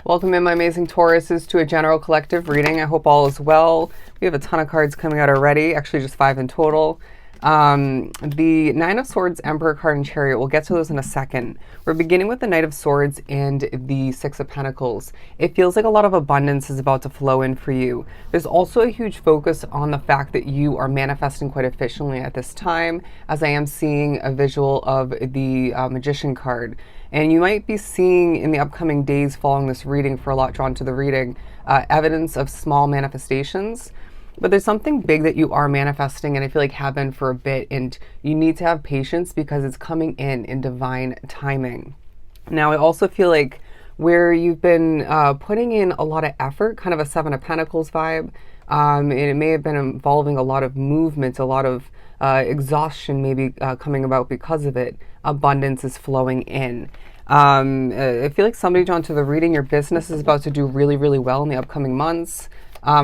Welcome in, my amazing Tauruses, to a general collective reading. I hope all is well. We have a ton of cards coming out already, actually just 5 in total. The Nine of Swords, Emperor card, and Chariot. We'll get to those in a second. We're beginning with the Knight of Swords and the Six of Pentacles. It feels like a lot of abundance is about to flow in for you. There's also a huge focus on the fact that you are manifesting quite efficiently at this time, as I am seeing a visual of the Magician card. And you might be seeing in the upcoming days following this reading, for a lot drawn to the reading, evidence of small manifestations. But there's something big that you are manifesting, and I feel like have been for a bit, and you need to have patience because it's coming in divine timing. Now, I also feel like where you've been putting in a lot of effort, kind of a Seven of Pentacles vibe, and it may have been involving a lot of movement, a lot of exhaustion maybe coming about because of it. Abundance is flowing in. I feel like somebody drawn to the reading, your business is about to do really, really well in the upcoming months.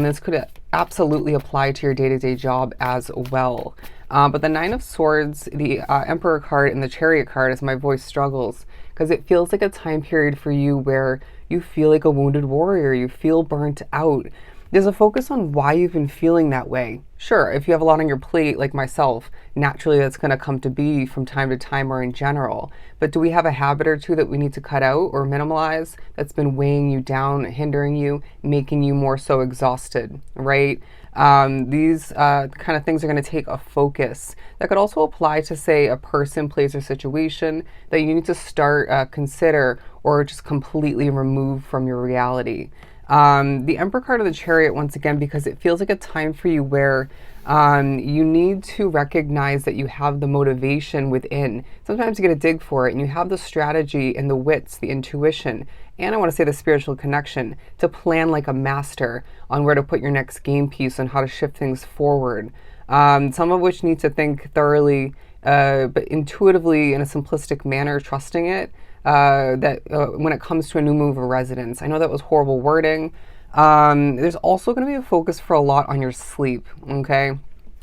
This could absolutely apply to your day-to-day job as well. But the Nine of Swords, the Emperor card, and the Chariot card, as my voice struggles, because it feels like a time period for you where you feel like a wounded warrior, you feel burnt out. There's a focus on why you've been feeling that way. Sure, if you have a lot on your plate, like myself, naturally that's going to come to be from time to time or in general. But do we have a habit or two that we need to cut out or minimize that's been weighing you down, hindering you, making you more so exhausted, right? These kind of things are going to take a focus. That could also apply to, say, a person, place, or situation that you need to start, consider, or just completely remove from your reality. The Emperor card of the Chariot, once again, because it feels like a time for you where you need to recognize that you have the motivation within. Sometimes you get a dig for it, and you have the strategy and the wits, the intuition, and I want to say the spiritual connection to plan like a master on where to put your next game piece and how to shift things forward. Some of which need to think thoroughly, but intuitively in a simplistic manner, trusting it. When it comes to a new move or residence. I know that was horrible wording. There's also going to be a focus for a lot on your sleep, okay?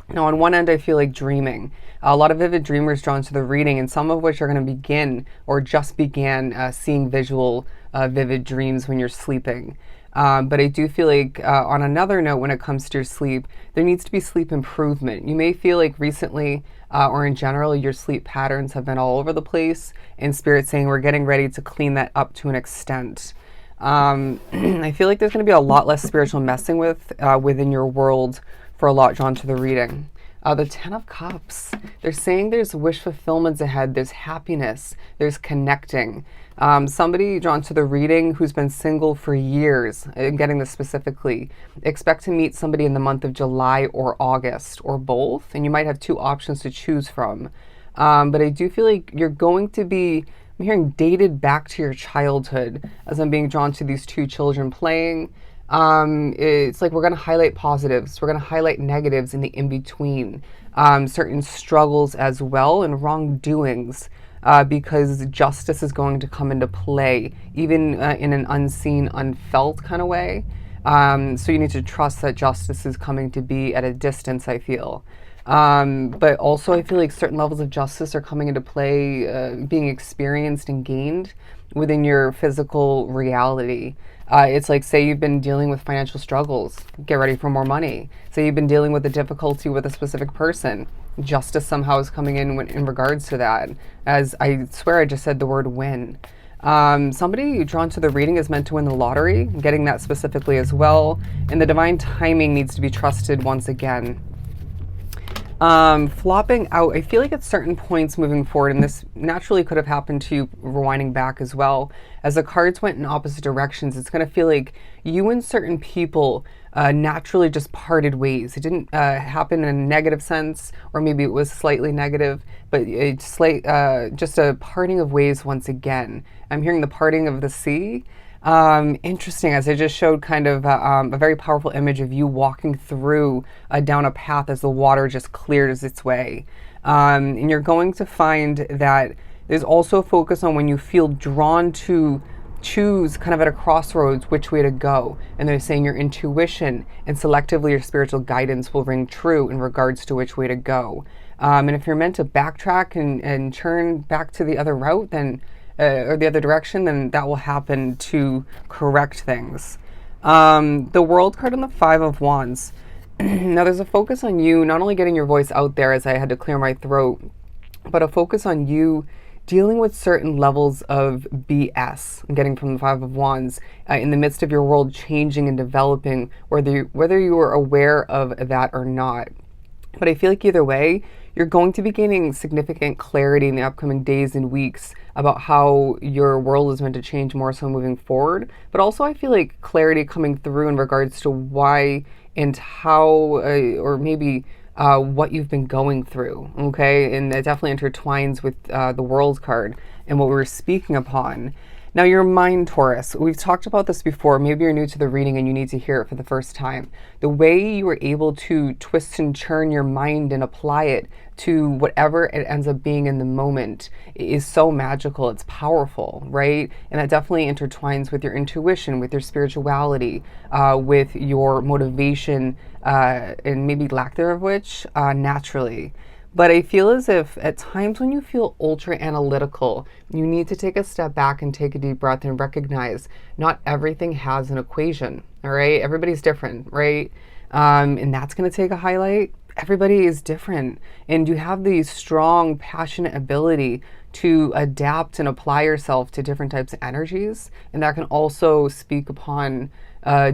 Now, on one end, I feel like dreaming. A lot of vivid dreamers drawn to the reading, and some of which are going to begin or just began seeing visual vivid dreams when you're sleeping. But I do feel like on another note, when it comes to your sleep, there needs to be sleep improvement. You may feel like recently or in general, your sleep patterns have been all over the place, and Spirit saying we're getting ready to clean that up to an extent. I feel like there's going to be a lot less spiritual messing with within your world for a lot drawn to the reading. The Ten of Cups. They're saying there's wish fulfillments ahead, there's happiness, there's connecting. Somebody drawn to the reading who's been single for years, I'm getting this specifically, expect to meet somebody in the month of July or August, or both, and you might have 2 options to choose from. But I do feel like you're going to be, I'm hearing, dated back to your childhood, as I'm being drawn to these 2 children playing. It's like we're going to highlight positives, we're going to highlight negatives in the in-between, certain struggles as well, and wrongdoings, because justice is going to come into play, even in an unseen, unfelt kind of way. So you need to trust that justice is coming to be at a distance, I feel. But also I feel like certain levels of justice are coming into play, being experienced and gained within your physical reality. It's like, say you've been dealing with financial struggles, get ready for more money. Say you've been dealing with a difficulty with a specific person, justice somehow is coming in regards to that. As I swear I just said the word win. Somebody drawn to the reading is meant to win the lottery, I'm getting that specifically as well. And the divine timing needs to be trusted once again. Flopping out, I feel like at certain points moving forward, and this naturally could have happened to you rewinding back as well, as the cards went in opposite directions, it's going to feel like you and certain people naturally just parted ways. It didn't happen in a negative sense, or maybe it was slightly negative, but it's like just a parting of ways once again. I'm hearing the parting of the sea. Interesting, as I just showed kind of a very powerful image of you walking through down a path as the water just clears its way. And you're going to find that there's also a focus on when you feel drawn to choose kind of at a crossroads which way to go. And they're saying your intuition and selectively your spiritual guidance will ring true in regards to which way to go. And if you're meant to backtrack and turn back to the other route, then or the other direction, then that will happen to correct things. The World card and the Five of Wands. Now, there's a focus on you not only getting your voice out there, as I had to clear my throat, but a focus on you dealing with certain levels of BS. I'm getting from the Five of Wands in the midst of your world changing and developing, whether you are aware of that or not. But I feel like either way, you're going to be gaining significant clarity in the upcoming days and weeks about how your world is meant to change more so moving forward. But also, I feel like clarity coming through in regards to why and how, or maybe what you've been going through, okay? And it definitely intertwines with the World card and what we were speaking upon. Now, your mind, Taurus, we've talked about this before. Maybe you're new to the reading and you need to hear it for the first time. The way you were able to twist and churn your mind and apply it to whatever it ends up being in the moment is so magical. It's powerful, right? And that definitely intertwines with your intuition, with your spirituality, with your motivation, and maybe lack thereof, which naturally. But I feel as if at times when you feel ultra analytical, you need to take a step back and take a deep breath and recognize not everything has an equation, all right? Everybody's different, right? And that's going to take a highlight. Everybody is different. And you have the strong, passionate ability to adapt and apply yourself to different types of energies. And that can also speak upon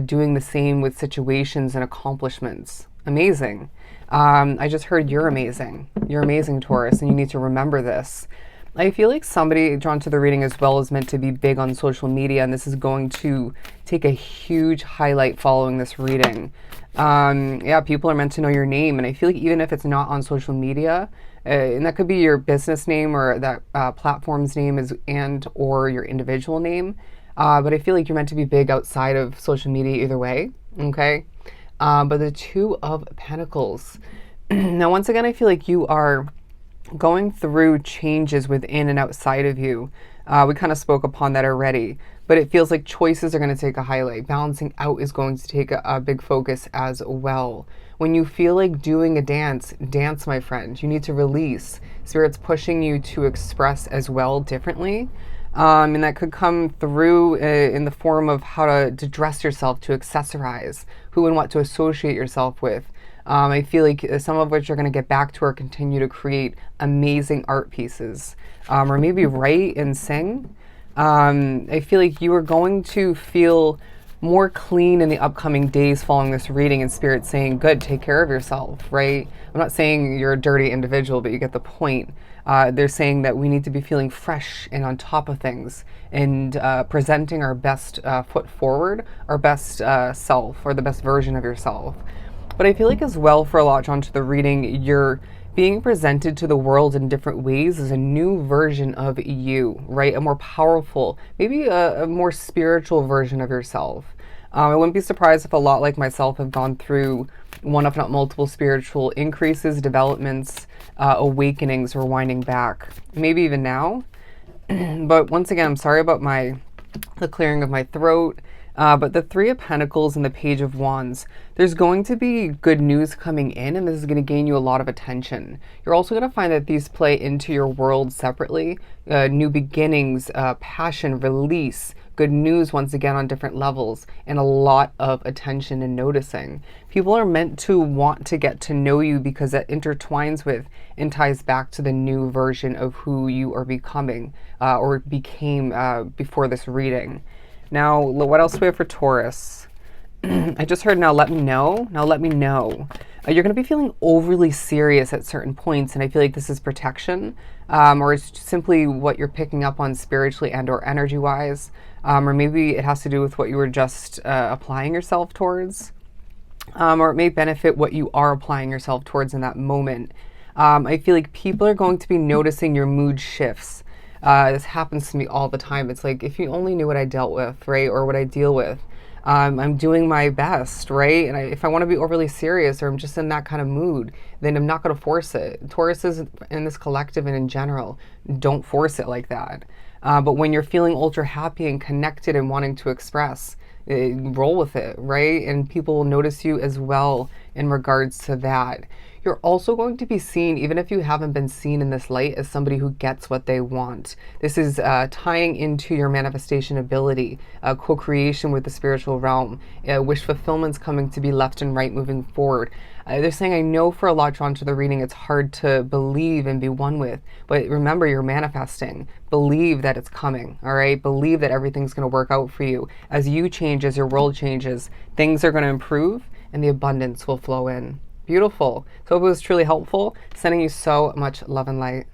doing the same with situations and accomplishments. Amazing. I just heard you're amazing. You're amazing, Taurus, and you need to remember this. I feel like somebody drawn to the reading as well is meant to be big on social media, and this is going to take a huge highlight following this reading. Yeah, people are meant to know your name, and I feel like even if it's not on social media, and that could be your business name or that platform's name or your individual name, but I feel like you're meant to be big outside of social media either way, okay? But the Two of Pentacles. Now, once again, I feel like you are going through changes within and outside of you. We kind of spoke upon that already, but it feels like choices are going to take a highlight. Balancing out is going to take a big focus as well. When you feel like doing a dance, dance, my friend. You need to release. Spirit's pushing you to express as well differently. And that could come through in the form of how to dress yourself, to accessorize, who and what to associate yourself with. I feel like some of which you're going to get back to or continue to create amazing art pieces, or maybe write and sing. I feel like you are going to feel more clean in the upcoming days following this reading, and Spirit saying, good, take care of yourself, right? I'm not saying you're a dirty individual, but you get the point. They're saying that we need to be feeling fresh and on top of things and presenting our best foot forward, our best self, or the best version of yourself. But I feel like as well, for a lot drawn to the reading, you're being presented to the world in different ways as a new version of you, right? A more powerful, maybe a more spiritual version of yourself. I wouldn't be surprised if a lot like myself have gone through one, if not multiple, spiritual increases, developments, awakenings, or winding back. Maybe even now. But once again, I'm sorry about the clearing of my throat. But the Three of Pentacles and the Page of Wands, there's going to be good news coming in, and this is going to gain you a lot of attention. You're also going to find that these play into your world separately. New beginnings, passion, release, good news once again on different levels, and a lot of attention and noticing. People are meant to want to get to know you because that intertwines with and ties back to the new version of who you are becoming or became before this reading. Now, what else do we have for Taurus? I just heard, now let me know. Now let me know. You're going to be feeling overly serious at certain points, and I feel like this is protection, or it's simply what you're picking up on spiritually and or energy-wise, or maybe it has to do with what you were just applying yourself towards, or it may benefit what you are applying yourself towards in that moment. I feel like people are going to be noticing your mood shifts. This happens to me all the time. It's like, if you only knew what I dealt with, right, or what I deal with. I'm doing my best, right? And if I want to be overly serious or I'm just in that kind of mood, then I'm not going to force it. Taurus is in this collective and in general, don't force it like that. But when you're feeling ultra happy and connected and wanting to express, roll with it, right? And people will notice you as well in regards to that. You're also going to be seen, even if you haven't been seen in this light, as somebody who gets what they want. This is tying into your manifestation ability, co-creation with the spiritual realm, wish fulfillment's coming to be left and right moving forward. They're saying, I know for a lot drawn to the reading, it's hard to believe and be one with, but remember, you're manifesting. Believe that it's coming, all right? Believe that everything's going to work out for you. As you change, as your world changes, things are going to improve and the abundance will flow in. Beautiful. So hope it was truly helpful. Sending you so much love and light.